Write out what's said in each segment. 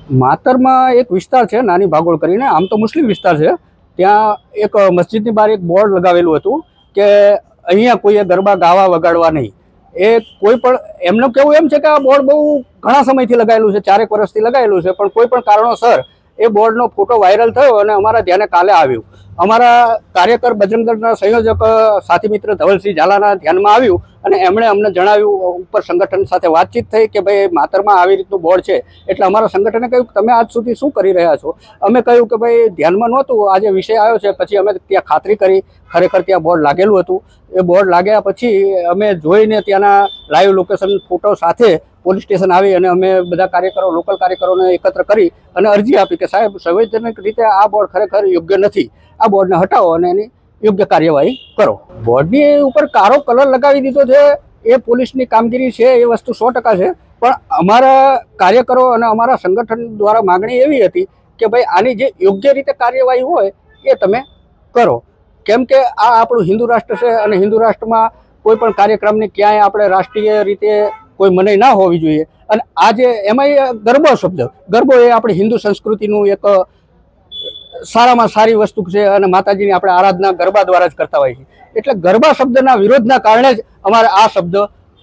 માતરમાં એક વિસ્તાર છે નાની ભાગોળ કરીને, આમ તો મુસ્લિમ વિસ્તાર છે. ત્યાં એક મસ્જિદની બહાર એક બોર્ડ લગાવેલું હતું કે અહીંયા કોઈએ ગરબા ગાવા વગાડવા નહીં. એ કોઈ પણ એમનું કહેવું એમ છે કે આ બોર્ડ બહુ ઘણા સમયથી લગાવેલું છે, 4 વર્ષથી લગાવેલું છે, પણ કોઈ પણ કારણોસર એ બોર્ડનો ફોટો વાયરલ થયો અને અમારા ધ્યાને કાલે આવ્યું. અમારા કાર્યકર બજરંગ દળના સંયોજક સાથી મિત્ર ધવલસિંહ ઝાલાના ધ્યાનમાં આવ્યું અને એમણે અમને જણાવ્યું, ઉપર સંગઠન સાથે વાતચીત થઈ કે ભાઈ માતરમાં આવી રીતનું બોર્ડ છે. એટલે અમારા સંગઠને કહ્યું કે તમે આજ સુધી શું કરી રહ્યા છો? અમે કહ્યું કે ભાઈ ધ્યાનમાં નહોતું, આજે વિષય આવ્યો છે. પછી અમે ત્યાં ખાતરી કરી, ખરેખર ત્યાં બોર્ડ લાગેલું હતું. એ બોર્ડ લાગ્યા પછી અમે જોઈને ત્યાંના લાઈવ લોકેશન ફોટો સાથે પોલીસ સ્ટેશન આવી અને અમે બધા કાર્યકરો, લોકલ કાર્યકરોને એકત્ર કરી અને અરજી આપી કે સાહેબ, સંવૈધાનિક રીતે આ બોર્ડ ખરેખર યોગ્ય નથી, આ બોર્ડને હટાવો અને એની યોગ્ય કાર્યવાહી કરો. બોર્ડની ઉપર કાળો કલર લગાવી દીધો છે, એ પોલીસની કામગીરી છે, એ વસ્તુ 100% છે. પણ અમારા કાર્યકરો અને અમારા સંગઠન દ્વારા માગણી એવી હતી કે ભાઈ આની જે યોગ્ય રીતે કાર્યવાહી હોય એ તમે કરો. કેમ કે આ આપણું હિન્દુ રાષ્ટ્ર છે અને હિન્દુ રાષ્ટ્રમાં કોઈ પણ કાર્યક્રમની ક્યાંય આપણે રાષ્ટ્રીય રીતે કોઈ મનાઈ ના હોવી જોઈએ. અને આજે એમાંય ગરબો શબ્દ, ગરબો એ આપણી હિન્દુ સંસ્કૃતિનું એક સારામાં સારી વસ્તુ છે અને માતાજીની આપણે આરાધના ગરબા દ્વારા જ કરતા હોઈએ છીએ. એટલે ગરબા શબ્દના વિરોધના કારણે જ અમારે આ શબ્દ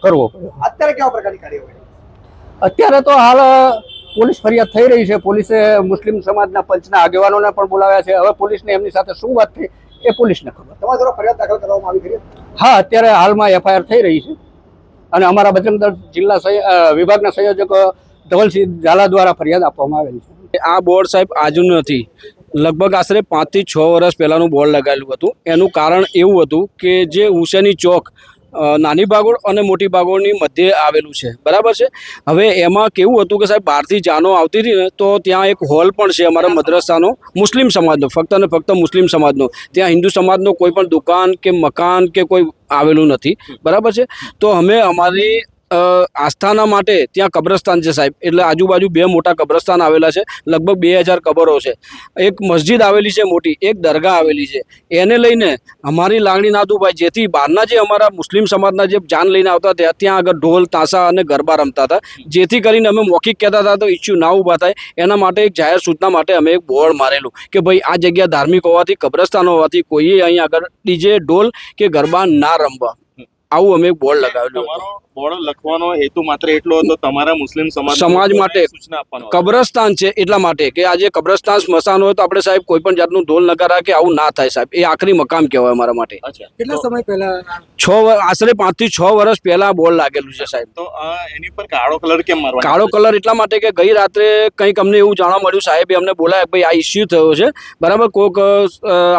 કરવો પડ્યો. અત્યારે કેવા પ્રકારની કાર્યવાહી? અત્યારે તો હાલ પોલીસ ફરિયાદ થઈ રહી છે. પોલીસે મુસ્લિમ સમાજના પંચના આગેવાનોને પણ બોલાવ્યા છે. હવે પોલીસને એમની સાથે શું વાત થઈ એ પોલીસને ખબર. તમારા દ્વારા ફરિયાદ દાખલ કરવામાં આવી ખરી? હા, અત્યારે હાલમાં FIR થઈ રહી છે અને અમારા બજરંગ દળ જિલ્લા વિભાગના સંયોજક ધવલસિંહ ઝાલા દ્વારા ફરિયાદ આપવામાં આવેલી છે. આ બોર્ડ સાહેબ આજનું નથી, લગભગ આશરે 5 થી 6 વર્ષ પહેલાંનું બોર્ડ લગાવેલું હતું. એનું કારણ એવું હતું કે જે હુસેની ચોક નાની ભાગોળ અને મોટી ભાગોળની મધ્યે આવેલું છે, બરાબર છે. હવે એમાં કેવું હતું કે સાહેબ, બહારથી જાનો આવતી હતી ને, તો ત્યાં એક હોલ પણ છે અમારા મદ્રસાનો, મુસ્લિમ સમાજનો, ફક્ત ને ફક્ત મુસ્લિમ સમાજનો. ત્યાં હિન્દુ સમાજનો કોઈ પણ દુકાન કે મકાન કે કોઈ આવેલું નથી, બરાબર છે. તો અમે અમારી આસ્થાના માટે ત્યાં કબ્રસ્તાન છે સાહેબ, એટલે આજુબાજુ 2 મોટા કબ્રસ્તાન આવેલા છે, લગભગ 2000 કબરો છે. એક મસ્જિદ આવેલી છે મોટી, એક દરગાહ આવેલી છે. એને લઈને અમારી લાગણી ના દુભાઈ, જેથી બહારના જે અમારા મુસ્લિમ સમાજના જે જાન લઈને આવતા હતા ત્યાં આગળ ઢોલ તાશા અને ગરબા રમતા હતા, જેથી કરીને અમે મૌખિક કહેતા હતા તો ઇસ્યુ ના ઊભા થાય. એના માટે એક જાહેર સૂચના માટે અમે એક બોર્ડ મારેલું કે ભાઈ આ જગ્યા ધાર્મિક હોવાથી, કબ્રસ્તાન હોવાથી કોઈએ અહીં આગળ ડીજે ઢોલ કે ગરબા ના રમવા, આવું અમે બોર્ડ લગાવેલું. બોર્ડ લખવાનો હેતુ માત્ર એટલો હતો તમારા મુસ્લિમ સમાજ માટે કબ્રસ્તાન છે એટલા માટે કે આજે કબ્રસ્તાન સ્મશાન હોય તો આપણે સાહેબ કોઈ પણ જાતનું ઢોલ નગારા કે આવું ના થાય સાહેબ. એ આખરી મકામ કહેવાય અમારા માટે. કેટલા સમય પહેલા? આશરે 5 થી 6 વર્ષ પહેલા બોર્ડ લાગેલું છે સાહેબ. તો એની પર કાળો કલર કેમ મારવાનો? કાળો કલર એટલા માટે કે ગઈ રાત્રે કંઈક અમને એવું જાણવા મળ્યું, સાહેબે અમને બોલાયા ભાઈ આ ઇસ્યુ થયો છે, બરાબર, કોઈક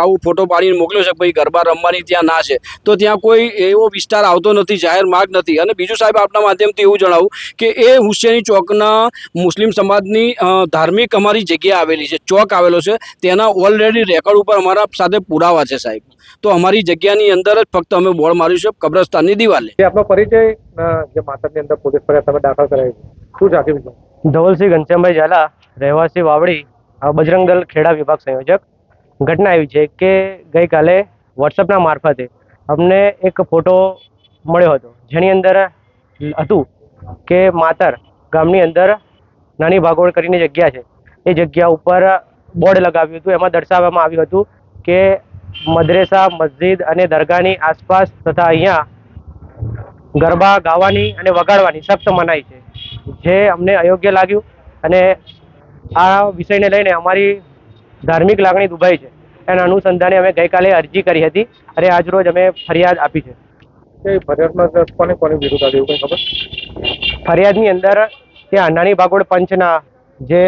આવું ફોટો પાડીને મોકલ્યો છે ભાઈ ગરબા રમવાની ત્યાં ના છે. તો ત્યાં કોઈ એવો વિસ્તાર આવતો નથી, જાહેર માર્ગ નથી. અને બીજું સાહેબ, આપના માધ્યમથી એવું જણાવું કે એ હુસેની ચોકના મુસ્લિમ સમાજની ધાર્મિક અમારી જગ્યા આવેલી છે, ચોક આવેલો છે, તેના ઓલરેડી રેકોર્ડ ઉપર અમારા સાથે પુરાવા છે સાહેબ. તો અમારી જગ્યાની અંદર જ ફક્ત અમે બોર્ડ માર્યું છે કબ્રસ્તાનની દિવાલે. આપનો પરિચય, જે માતરની અંદર પોલીસ ફરિયાદ તમે દાખલ કરાવી, શું છે આખી વિગત? ધવલસિંહ ઘનશ્યામભાઈ ઝાલા, રહેવાસી વાવડી, બજરંગ દળ ખેડા વિભાગ સંયોજક. ઘટના એવી છે કે ગઈકાલે વોટ્સઅપના મારફતે અમને એક ફોટો મળ્યો હતો, જેની અંદર હતું કે માતર ગામની અંદર નાની ભાગોળ કરીને જગ્યા છે, એ જગ્યા ઉપર બોર્ડ લગાવ્યું હતું. એમાં દર્શાવવામાં આવ્યું હતું કે મદ્રેસા, મસ્જિદ અને દરગાહની આસપાસ તથા અહીંયા ગરબા ગાવાની અને વગાડવાની સખ્ત મનાઈ છે, જે અમને અયોગ્ય લાગ્યું. અને આ વિષયને લઈને અમારી ધાર્મિક લાગણી દુભાઈ છે. એના અનુસંધાને અમે ગઈકાલે અરજી કરી હતી અને આજરોજ અમે ફરિયાદ આપી છે. ફરિયાદમાં કોની વિરુદ્ધ આવી એવું કંઈ ખબર? ફરિયાદની અંદર ત્યાં નાની ભાગોળ પંચના જે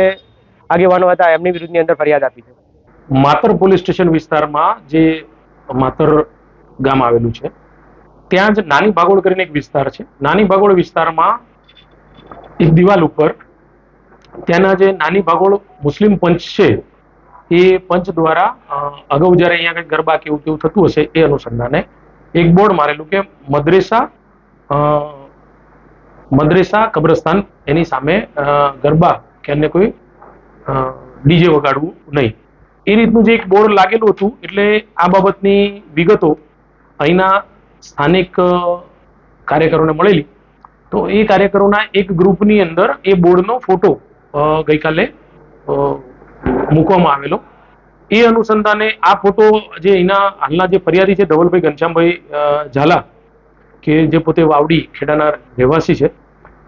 આગેવાનો હતા એમની વિરુદ્ધની અંદર ફરિયાદ આપી છે. માતર પોલીસ સ્ટેશન વિસ્તારમાં જે માતર ગામ આવેલું છે, ત્યાં જ નાની ભાગોળ કરીને એક વિસ્તાર છે. નાની ભાગોળ વિસ્તારમાં એક દિવાલ ઉપર ત્યાંના જે નાની ભાગોળ મુસ્લિમ પંચ છે, એ પંચ દ્વારા અગાઉ જ્યારે અહીંયા કંઈક ગરબા કેવું કેવું થતું હશે એ અનુસંધાને એક બોર્ડ મારેલું કે મદ્રેસા કબ્રસ્તાન, એની સામે ગરબા કે અન્ય કોઈ ડીજે વગાડવું નહીં, એ રીતનું જે એક બોર્ડ લાગેલું હતું. એટલે આ બાબતની વિગતો અહીંના સ્થાનિક કાર્યકરોને મળેલી, તો એ કાર્યકરોના એક ગ્રુપની અંદર એ બોર્ડનો ફોટો ગઈકાલે મૂકવામાં આવેલો. એ અનુસંધાને આ ફોટો જે એના હાલના જે ફરિયાદી છે ધવલભાઈ ઘનશ્યામભાઈ ઝાલા, કે જે પોતે વાવડી ખેડાના રહેવાસી છે,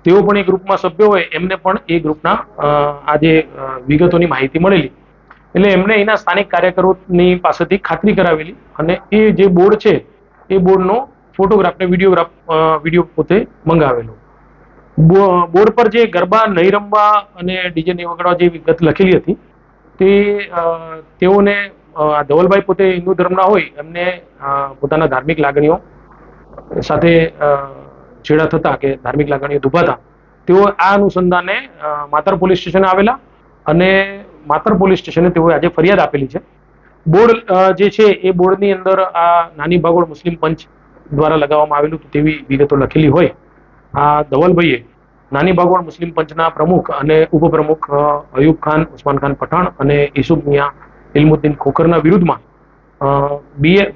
તેઓ પણ એ ગ્રુપમાં સભ્ય હોય, એમને પણ એ ગ્રુપના આ જે વિગતોની માહિતી મળેલી, એટલે એમને એના સ્થાનિક કાર્યકરોની પાસેથી ખાતરી કરાવેલી અને એ જે બોર્ડ છે એ બોર્ડનો ફોટોગ્રાફ ને વિડીયો પોતે મંગાવેલો. બોર્ડ પર જે ગરબા નહીં રમવા અને ડીજે નહીં વગાડવા જે વિગત લખેલી હતી તે તેઓને ધવલભાઈ પોતે હિન્દુ ધર્મના હોય, એમને પોતાના ધાર્મિક લાગણીઓ સાથે છેડા થતા કે ધાર્મિક લાગણીઓ દુભાતા તેઓ આ અનુસંધાને માતર પોલીસ સ્ટેશને આવેલા અને માતર પોલીસ સ્ટેશને તેઓએ આજે ફરિયાદ આપેલી છે. બોર્ડ જે છે એ બોર્ડની અંદર આ નાની ભાગોળ મુસ્લિમ પંચ દ્વારા લગાવવામાં આવેલું તેવી વિગતો લખેલી હોય. આ ધવલભાઈએ નાની ભાગોળ મુસ્લિમ પંચના પ્રમુખ અને ઉપપ્રમુખ અયુબ ખાન, ઉસ્માન ખાન પઠાણ અને ઈસુફ મિયા ઇલ્મુદ્દીન ખોખરના વિરુદ્ધમાં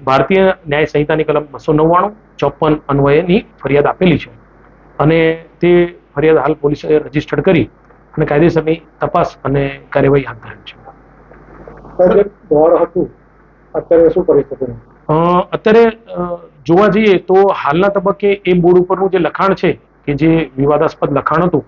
ભારતીય ન્યાય સંહિતાની કલમ 299-54 અન્વયેની ફરિયાદ આપેલી છે અને તે ફરિયાદ હાલ પોલીસે રજીસ્ટર્ડ કરી અને કાયદેસરની તપાસ અને કાર્યવાહી હાથ ધરેલ છે. અત્યારે જોવા જઈએ તો હાલના તબક્કે એ બોર્ડ ઉપરનું જે લખાણ છે કે જે વિવાદાસ્પદ લખાણ હતું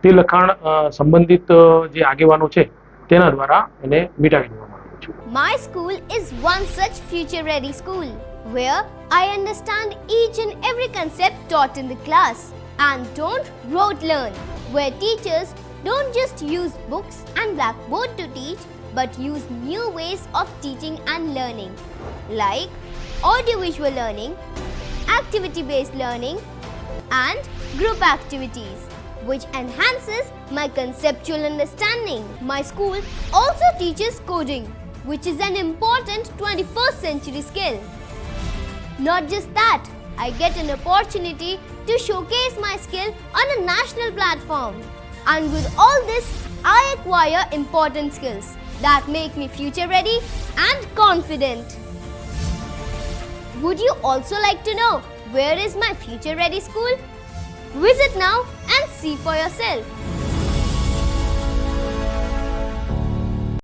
તે લખાણ સંબંધિત જે આગેવાનો છે તેના દ્વારા એને મિટાવી દેવામાં આવ્યું છે. My school is one such future-ready school where I understand each and every concept taught in the class and don't rote learn, where teachers don't just use books and blackboard to teach but use new ways of teaching and learning like audiovisual learning, activity-based learning and group activities which enhances my conceptual understanding. My school also teaches coding, which is an important 21st century skill. Not just that, I get an opportunity to showcase my skill on a national platform. And with all this, I acquire important skills that make me future ready and confident. Would you also like to know where is my future ready school? Visit now and see for yourself.